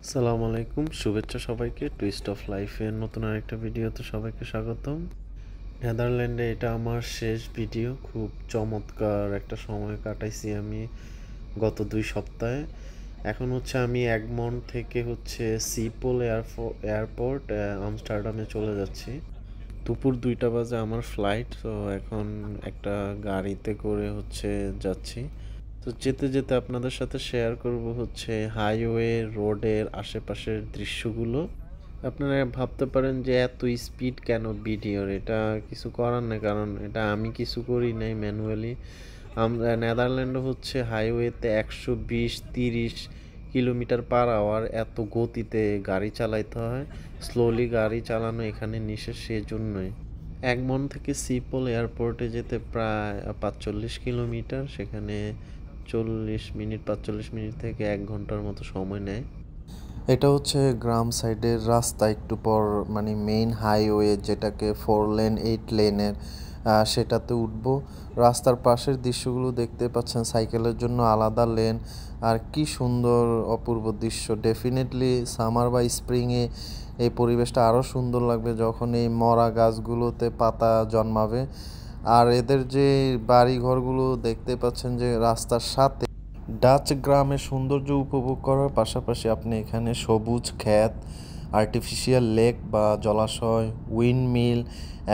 আসসালামু আলাইকুম, শুভেচ্ছা সবাইকে। টুইস্ট অফ লাইফের নতুন আরেকটা ভিডিওতে সবাইকে স্বাগতম। নেদারল্যান্ডে এটা আমার শেষ ভিডিও। খুব চমৎকার একটা সময় কাটাইছি আমি গত 2 সপ্তাহে। এখন আমি এগমন্ট থেকে সিপোল এয়ারপোর্ট আমস্টারডামে চলে যাচ্ছি। দুপুর 2টা বাজে আমার ফ্লাইট। তো এখন একটা গাড়িতে করে যাচ্ছি। তো যেতে যেতে আপনাদের সাথে শেয়ার করব হাইওয়ে রোডের আশেপাশের দৃশ্যগুলো। আপনারা ভাবতে পারেন যে এত স্পিড কেন ভিডিওর, এটা কিছু করার নেই, কারণ এটা আমি কিছু করি নাই ম্যানুয়ালি। আমরা নেদারল্যান্ডে হাইওয়েতে 120-30 কিলোমিটার পার আওয়ার এত গতিতে গাড়ি চালাইতে হয়। স্লোলি গাড়ি চালানো এখানে নিষেধ, সেজন্যই। এগমন্ট থেকে সিপল এয়ারপোর্টে যেতে প্রায় 45 কিলোমিটার, সেখানে 45 মিনিট থেকে 1 ঘন্টার মতো সময় নেয়। এটা গ্রাম সাইডের রাস্তা, একটু পর মানে মেইন হাইওয়ে যেটাকে 4 লেন 8 লেনের, সেটাতে উঠবো। রাস্তার পাশের দৃশ্যগুলো দেখতে পাচ্ছেন, সাইকেলের জন্য আলাদা লেন। আর কি সুন্দর অপূর্ব দৃশ্য। ডেফিনেটলি সামার বা স্প্রিংয়ে এই পরিবেশটা আরও সুন্দর লাগবে, যখন এই মরা গাছগুলোতে পাতা জন্মাবে। আর এদের যে বাড়ি ঘরগুলো দেখতে পাচ্ছেন যে রাস্তার সাথে। ডাচ গ্রামের সৌন্দর্য উপভোগ করার পাশাপাশি আপনি এখানে সবুজ ক্ষেত, আর্টিফিশিয়াল লেক বা জলাশয়, উইন্ডমিল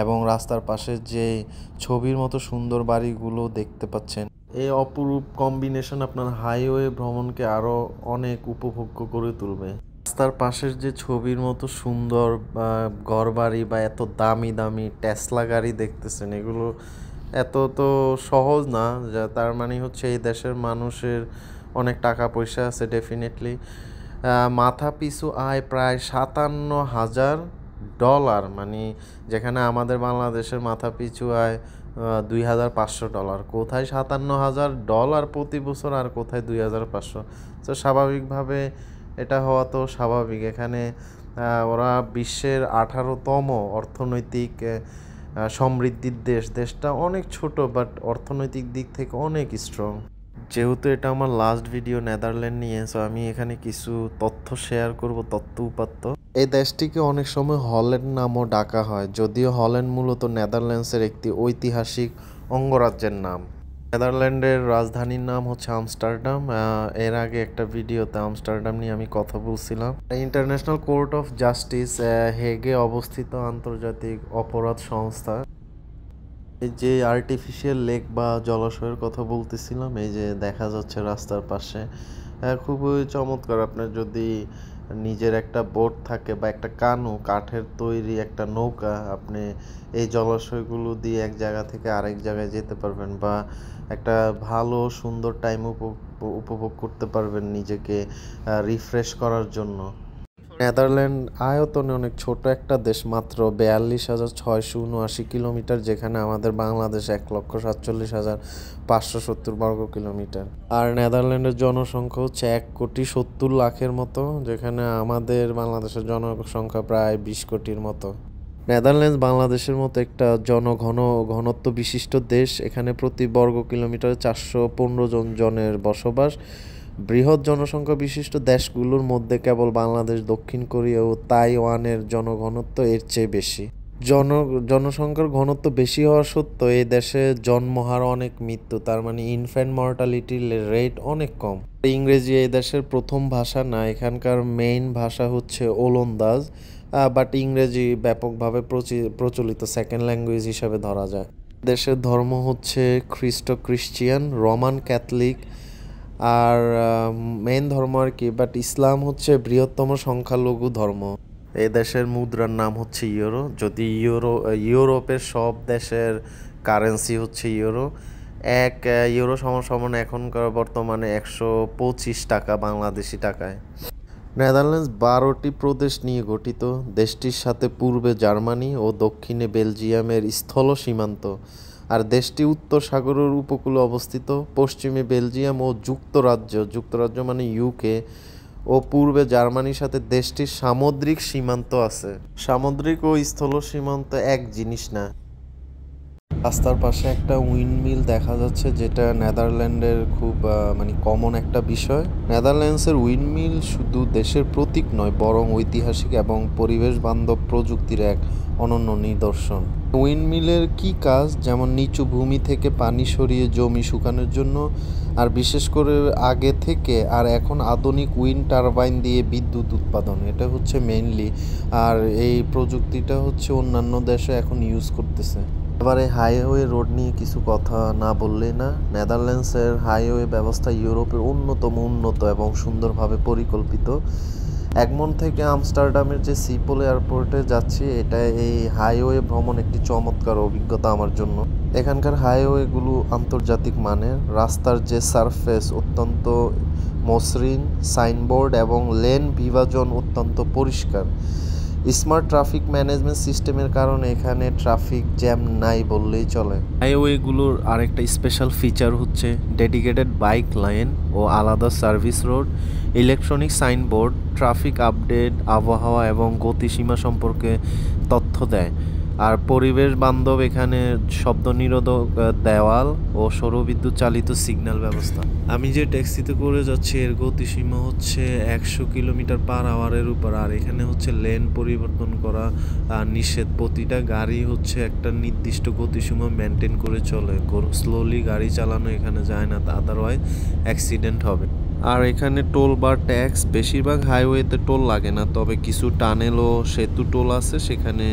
এবং রাস্তার পাশে যে ছবির মতো সুন্দর বাড়িগুলো দেখতে পাচ্ছেন। এই অপরূপ কম্বিনেশন আপনার হাইওয়ে ভ্রমণকে আরও অনেক উপভোগ্য করে তুলবে। রাস্তার পাশের যে ছবির মতো সুন্দর ঘরবাড়ি বা এত দামি দামি টেসলা গাড়ি দেখতেছেন, এগুলো এত তো সহজ না। যা তার মানে এই দেশের মানুষের অনেক টাকা পয়সা আছে ডেফিনেটলি। মাথা পিছু আয় প্রায় $57,000, মানে যেখানে আমাদের বাংলাদেশের মাথা পিছু আয় $2,500। কোথায় $57,000 প্রতি বছর আর কোথায় 2,500? তো স্বাভাবিকভাবে এটা হওয়া তো স্বাভাবিক। এখানে ওরা বিশ্বের 18তম অর্থনৈতিক সমৃদ্ধির দেশটা অনেক ছোট, বাট অর্থনৈতিক দিক থেকে অনেক স্ট্রং। যেহেতু এটা আমার লাস্ট ভিডিও নেদারল্যান্ড নিয়ে, সো আমি এখানে কিছু তথ্য শেয়ার করব, তথ্য উপাত্ত। এই দেশটিকে অনেক সময় হল্যান্ড নামও ডাকা হয়, যদিও হল্যান্ড মূলত নেদারল্যান্ডসের একটি ঐতিহাসিক অঙ্গরাজ্যের নাম। নেদারল্যান্ডের রাজধানীর নাম আমস্টারডাম। এর আগে একটা ভিডিওতে আমস্টারডাম নিয়ে আমি কথা বলছিলাম। ইন্টারন্যাশনাল কোর্ট অফ জাস্টিস হেগে অবস্থিত আন্তর্জাতিক অপরাধ সংস্থা। এই যে আর্টিফিশিয়াল লেক বা জলাশয়ের কথা বলতেছিলাম, এই যে দেখা যাচ্ছে রাস্তার পাশে, খুবই চমৎকার। আপনার যদি নিজের একটা বোট থাকে বা একটা কানু, কাঠের তৈরি একটা নৌকা, আপনি এই জলাশয়গুলো দিয়ে এক জায়গা থেকে আরেক জায়গায় যেতে পারবেন, বা একটা ভালো সুন্দর টাইম উপভোগ করতে পারবেন নিজেকে রিফ্রেশ করার জন্য। নেদারল্যান্ড আয়তনে অনেক ছোট একটা দেশ, মাত্র 42,679 কিলোমিটার, যেখানে আমাদের বাংলাদেশ 1,47,570 বর্গ কিলোমিটার। আর নেদারল্যান্ডের জনসংখ্যা 1,70,00,000 মতো, যেখানে আমাদের বাংলাদেশের জনসংখ্যা প্রায় 20 কোটির মতো। নেদারল্যান্ডস বাংলাদেশের মতো একটা ঘনত্ব বিশিষ্ট দেশ। এখানে প্রতি বর্গ কিলোমিটারে 415 জনের বসবাস। বৃহৎ জনসংখ্যা বিশিষ্ট দেশগুলোর মধ্যে কেবল বাংলাদেশ, দক্ষিণ কোরিয়া ও তাইওয়ানের জনঘনত্ব এর চেয়ে বেশি। জনসংখ্যার ঘনত্ব বেশি হওয়া সত্ত্বেও এই দেশে জন্মহার অনেক, মৃত্যু তার মানে ইনফ্যান্ট মর্টালিটি রেট অনেক কম। ইংরেজি এই দেশের প্রথম ভাষা না, এখানকার মেইন ভাষা ওলন্দাজ, বাট ইংরেজি ব্যাপকভাবে প্রচলিত সেকেন্ড ল্যাঙ্গুয়েজ হিসাবে ধরা যায়। দেশের ধর্ম খ্রিস্টিয়ান, রোমান ক্যাথলিক, আর মেইন ধর্ম আর কি, বাট ইসলাম বৃহত্তম সংখ্যালঘু ধর্ম। এই দেশের মুদ্রার নাম ইউরো। যদি ইউরোপের সব দেশের কারেন্সি ইউরো। 1 ইউরো সমান এখনকার বর্তমানে 125 টাকা বাংলাদেশি টাকায়। নেদারল্যান্ডস 12টি প্রদেশ নিয়ে গঠিত। দেশটির সাথে পূর্বে জার্মানি ও দক্ষিণে বেলজিয়ামের স্থল সীমান্ত। আর দেশটি উত্তর সাগরের উপকূলে অবস্থিত। পশ্চিমে বেলজিয়াম ও যুক্তরাজ্য মানে ইউকে ও পূর্বে জার্মানির সাথে দেশটির সামুদ্রিক সীমান্ত আছে। সামুদ্রিক ও স্থল সীমান্ত এক জিনিস না। রাস্তার পাশে একটা উইন্ডমিল দেখা যাচ্ছে, যেটা নেদারল্যান্ডের খুব মানে কমন একটা বিষয়। নেদারল্যান্ডসের উইন্ডমিল শুধু দেশের প্রতীক নয়, বরং ঐতিহাসিক এবং পরিবেশ বান্ধব প্রযুক্তির এক অনন্য নিদর্শন। উইন্ডমিলের কি কাজ, যেমন নিচু ভূমি থেকে পানি সরিয়ে জমি শুকানোর জন্য, আর বিশেষ করে আগে থেকে আর এখন আধুনিক উইন্ড টারবাইন দিয়ে বিদ্যুৎ উৎপাদন, এটা হচ্ছে মেইনলি। আর এই প্রযুক্তিটা হচ্ছে অন্যান্য দেশে এখন ইউজ করতেছে। এবারে হাইওয়ে রোড নিয়ে কিছু কথা না বললেই না। নেদারল্যান্ডসের হাইওয়ে ব্যবস্থা ইউরোপের অন্যতম উন্নত এবং সুন্দরভাবে পরিকল্পিত। এগমন্ড থেকে আমস্টারডামের যে সিপোল এয়ারপোর্টে যাচ্ছি, এটা এই হাইওয়ে ভ্রমণ একটি চমৎকার অভিজ্ঞতা আমার জন্য। এখানকার হাইওয়েগুলো আন্তর্জাতিক মানের। রাস্তার যে সারফেস অত্যন্ত মসৃণ, সাইনবোর্ড এবং লেন বিভাজন অত্যন্ত পরিষ্কার। স্মার্ট ট্রাফিক ম্যানেজমেন্ট সিস্টেমের কারণে এখানে ট্রাফিক জ্যাম নাই বললেই চলে। হাইওয়েগুলোর আরেকটা স্পেশাল ফিচার হচ্ছে ডেডিকেটেড বাইক লাইন ও আলাদা service road, electronic signboard, traffic update, আবহাওয়া এবং গতিসীমা সম্পর্কে তথ্য দেয়। আর পরিবেশ বান্ধব এখানে শব্দ নিরোধক দেওয়াল ও সৌরবিদ্যুৎ চালিত সিগন্যাল ব্যবস্থা। আমি যে ট্যাক্সিতে করে যাচ্ছি এর গতিসীমা হচ্ছে 100 কিলোমিটার/আওয়ারের উপর। আর এখানে হচ্ছে লেন পরিবর্তন করা নিষেধ। প্রতিটা গাড়ি হচ্ছে একটা নির্দিষ্ট গতিসীমা মেনটেন করে চলে। স্লোলি গাড়ি চালানো এখানে যায় না, আদারওয়াইজ অ্যাক্সিডেন্ট হবে। আর এখানে টোল বা ট্যাক্স, বেশিরভাগ হাইওয়েতে টোল লাগে না, তবে কিছু টানেল ও সেতু টোল আছে, সেখানে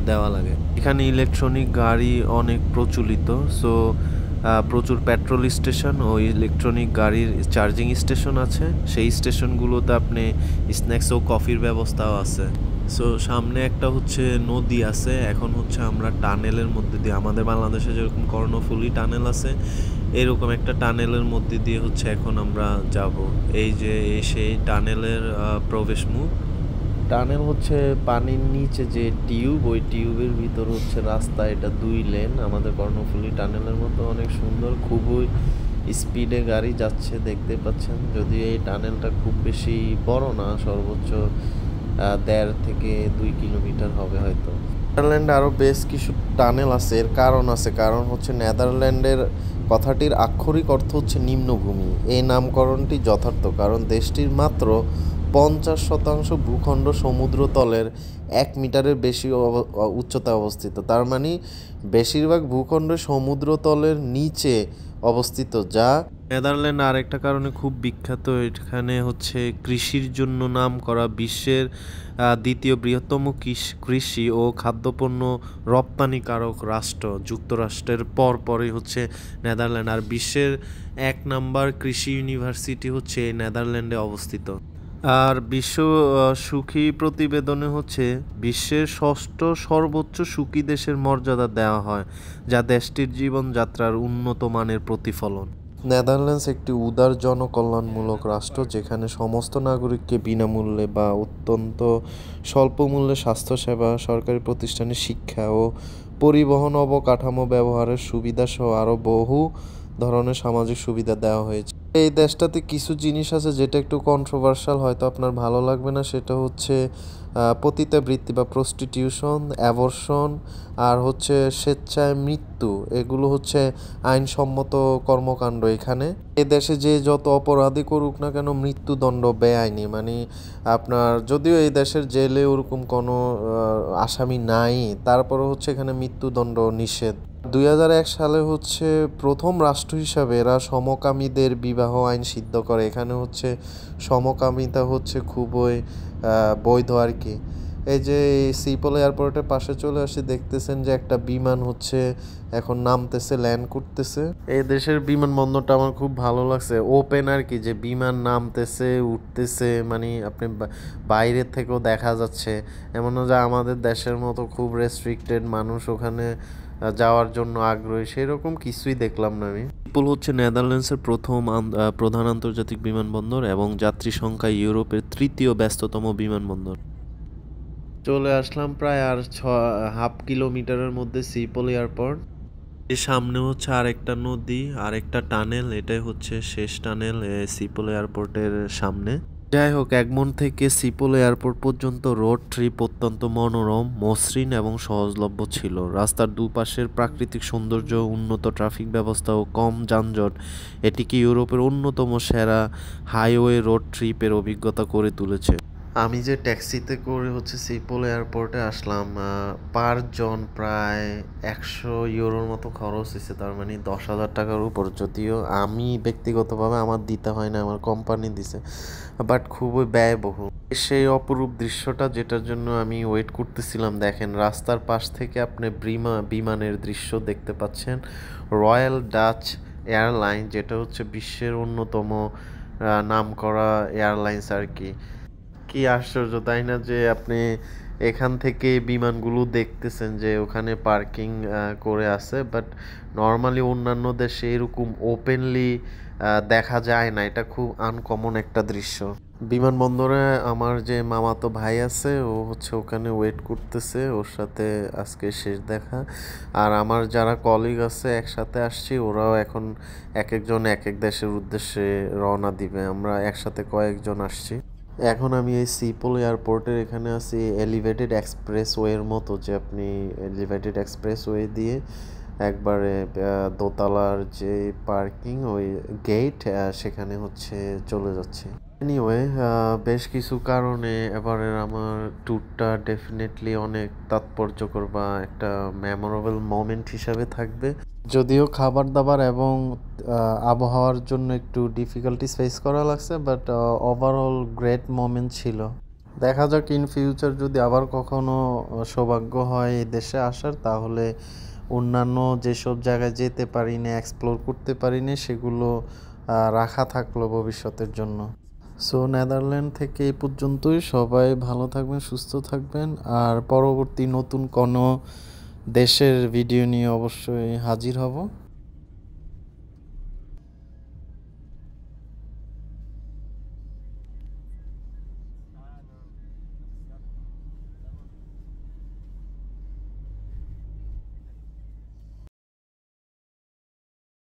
দেওয়া লাগে। এখানে ইলেকট্রনিক গাড়ি অনেক প্রচলিত, সো প্রচুর পেট্রোল স্টেশন ও ইলেকট্রনিক গাড়ির চার্জিং স্টেশন আছে। সেই স্টেশনগুলোতে আপনি স্ন্যাক্স ও কফির ব্যবস্থাও আছে। সো সামনে একটা হচ্ছে নদী আছে। এখন হচ্ছে আমরা টানেলের মধ্যে দিয়ে, আমাদের বাংলাদেশে যেরকম কর্ণফুলী টানেল আছে, এরকম একটা টানেলের মধ্যে দিয়ে হচ্ছে এখন আমরা যাব। এই যে সেই টানেলের প্রবেশ মুখ। টানেল হচ্ছে পানির নিচে যে টিউব, ওই টিউবের ভিতর হচ্ছে রাস্তা। এটা 2 লেন, আমাদের কর্ণফুলী টানেলের মতো অনেক সুন্দর। খুবই স্পিডে গাড়ি যাচ্ছে, দেখতে পাচ্ছেন। যদিও এই টানেলটা খুব বেশি বড় না, সর্বোচ্চ 1.5 থেকে 2 কিলোমিটার হবে হয়তো। নেদারল্যান্ডে আরও বেশ কিছু টানেল আছে। এর কারণ আছে, কারণ হচ্ছে নেদারল্যান্ডের কথাটির আক্ষরিক অর্থ হচ্ছে নিম্নভূমি। এই নামকরণটি যথার্থ, কারণ দেশটির মাত্র 50% ভূখণ্ড সমুদ্রতলের 1 মিটারের বেশি উচ্চতায় অবস্থিত। তার মানে বেশিরভাগ ভূখণ্ড সমুদ্রতলের নিচে অবস্থিত, যা নেদারল্যান্ড আরেকটা কারণে খুব বিখ্যাত। এখানে হচ্ছে কৃষির জন্য নাম করা, বিশ্বের 2য় বৃহত্তম কৃষি ও খাদ্যপণ্য রপ্তানিকারক রাষ্ট্র। যুক্তরাষ্ট্রের পরই হচ্ছে নেদারল্যান্ড। আর বিশ্বের 1 নাম্বার কৃষি ইউনিভার্সিটি হচ্ছে নেদারল্যান্ডে অবস্থিত। আর বিশ্ব সুখী প্রতিবেদনে হচ্ছে বিশ্বের 6ষ্ঠ সর্বোচ্চ সুখী দেশের মর্যাদা দেওয়া হয়, যা দেশটির জীবনযাত্রার উন্নত মানের প্রতিফলন। নেদারল্যান্ডস একটি উদার জনকল্যাণমূলক রাষ্ট্র, যেখানে সমস্ত নাগরিককে বিনামূল্যে বা অত্যন্ত স্বল্প মূল্যে স্বাস্থ্যসেবা, সরকারি প্রতিষ্ঠানে শিক্ষা ও পরিবহন অবকাঠামো ব্যবহারের সুবিধা সহ আরও বহু ধরনের সামাজিক সুবিধা দেওয়া হয়েছে। এই দেশটাতে কিছু জিনিস আছে যেটা একটু কন্ট্রোভার্সাল, হয়তো আপনার ভালো লাগবে না। সেটা হচ্ছে পতিতাবৃত্তি বা প্রস্টিটিউশন, অ্যাবর্শন, আর হচ্ছে স্বেচ্ছায় মৃত্যু। এগুলো হচ্ছে আইনসম্মত কর্মকাণ্ড এখানে। এ দেশে যে যত অপরাধী করুক না কেন, মৃত্যুদণ্ড বেআইনি। মানে আপনার যদিও এই দেশের জেলে ওরকম কোনো আসামি নাই, তারপরে হচ্ছে এখানে মৃত্যুদণ্ড নিষেধ। 2001 সালে হচ্ছে প্রথম রাষ্ট্র হিসাবে এরা সমকামীদের বিবাহ আইন সিদ্ধ করে। এখানে হচ্ছে সমকামিতা হচ্ছে খুবই বৈধ আর কি। এই যে সিপল এয়ারপোর্টের পাশে চলে আসি, দেখতেছেন যে একটা বিমান হচ্ছে এখন নামতেছে, ল্যান্ড করতেছে। এই দেশের বিমানবন্দরটা আমার খুব ভালো লাগছে, ওপেন আর কি, যে বিমান নামতেছে উঠতেছে, মানে আপনি বাইরের থেকেও দেখা যাচ্ছে। এমন না যে আমাদের দেশের মতো খুব রেস্ট্রিক্টেড, মানুষ ওখানে যাওয়ার জন্য আগ্রহী, সেরকম কিছুই দেখলাম না আমি। সিপল হচ্ছে নেদারল্যান্ডসের প্রথম প্রধান আন্তর্জাতিক বিমানবন্দর এবং যাত্রী সংখ্যায় ইউরোপের 3য় ব্যস্ততম বিমানবন্দর। চলে আসলাম প্রায় আর 1/2 কিলোমিটারের মধ্যে সিপল এয়ারপোর্ট। এর সামনে হচ্ছে আরেকটা নদী, আরেকটা টানেল। এটাই হচ্ছে শেষ টানেল সিপল এয়ারপোর্টের সামনে। যাই হোক, এগমন্ট থেকে সিপোল এয়ারপোর্ট পর্যন্ত রোড ট্রিপ অত্যন্ত মনোরম, মসৃণ এবং সহজলভ্য ছিল। রাস্তার দুপাশের প্রাকৃতিক সৌন্দর্য, উন্নত ট্রাফিক ব্যবস্থা ও কম যানজট এটিকে ইউরোপের অন্যতম সেরা হাইওয়ে রোড ট্রিপের অভিজ্ঞতা করে তুলেছে। আমি যে ট্যাক্সিতে করে সিপোল এয়ারপোর্টে আসলাম, পার জন প্রায় 100 ইউরোর মতো খরচ হয়েছে, তার মানে 10,000 টাকার উপর। যদিও আমি ব্যক্তিগতভাবে আমার দিতে হয় না, আমার কোম্পানি দিছে, বাট খুবই ব্যয়বহুল। সেই অপরূপ দৃশ্যটা যেটার জন্য আমি ওয়েট করতেছিলাম, দেখেন রাস্তার পাশ থেকে আপনি বিমানের দৃশ্য দেখতে পাচ্ছেন। রয়্যাল ডাচ এয়ারলাইন, যেটা বিশ্বের অন্যতম নামকরা এয়ারলাইন্স আর কি। কি আশ্চর্য তাই না, যে আপনি এখান থেকে বিমানগুলো দেখতেছেন যে ওখানে পার্কিং করে আছে, বাট নর্মালি অন্যান্য দেশে এরকম ওপেনলি দেখা যায় না। এটা খুব আনকমন একটা দৃশ্য। বিমানবন্দরে আমার যে মামাতো ভাই আছে, ও ওখানে ওয়েট করতেছে, ওর সাথে আজকে শেষ দেখা। আর আমার যারা কলিগ আছে একসাথে আসছি, ওরাও এখন এক একজন এক এক দেশের উদ্দেশ্যে রওনা দিবে। আমরা একসাথে কয়েকজন আসছি। এখন আমি এই সিপোল এয়ারপোর্টের এখানে আছি এলিভেটেড এক্সপ্রেসওয়ের মতো, যে আপনি এলিভেটেড এক্সপ্রেসওয়ে দিয়ে একবারে দোতলার যে পার্কিং ওই গেট, সেখানে চলে যাচ্ছে। এনিওয়ে, বেশ কিছু কারণে এবারের আমার ট্যুরটা ডেফিনেটলি অনেক তাৎপর্যকর বা একটা মেমোরেবল মোমেন্ট হিসাবে থাকবে। যদিও খাবার দাবার এবং আবহাওয়ার জন্য একটু ডিফিকাল্টিস ফেস করা লাগছে, বাট ওভারঅল গ্রেট মোমেন্ট ছিল। দেখা যাক ইন ফিউচার যদি আবার কখনো সৌভাগ্য হয় এই দেশে আসার, তাহলে অন্যান্য যেসব জায়গায় যেতে পারি না, এক্সপ্লোর করতে পারি না, সেগুলো রাখা থাকলো ভবিষ্যতের জন্য। সো নেদারল্যান্ড থেকে এই পর্যন্তই। সবাই ভালো থাকবেন, সুস্থ থাকবেন, আর পরবর্তী নতুন কোনো দেশের ভিডিও নিয়ে অবশ্যই হাজির হব।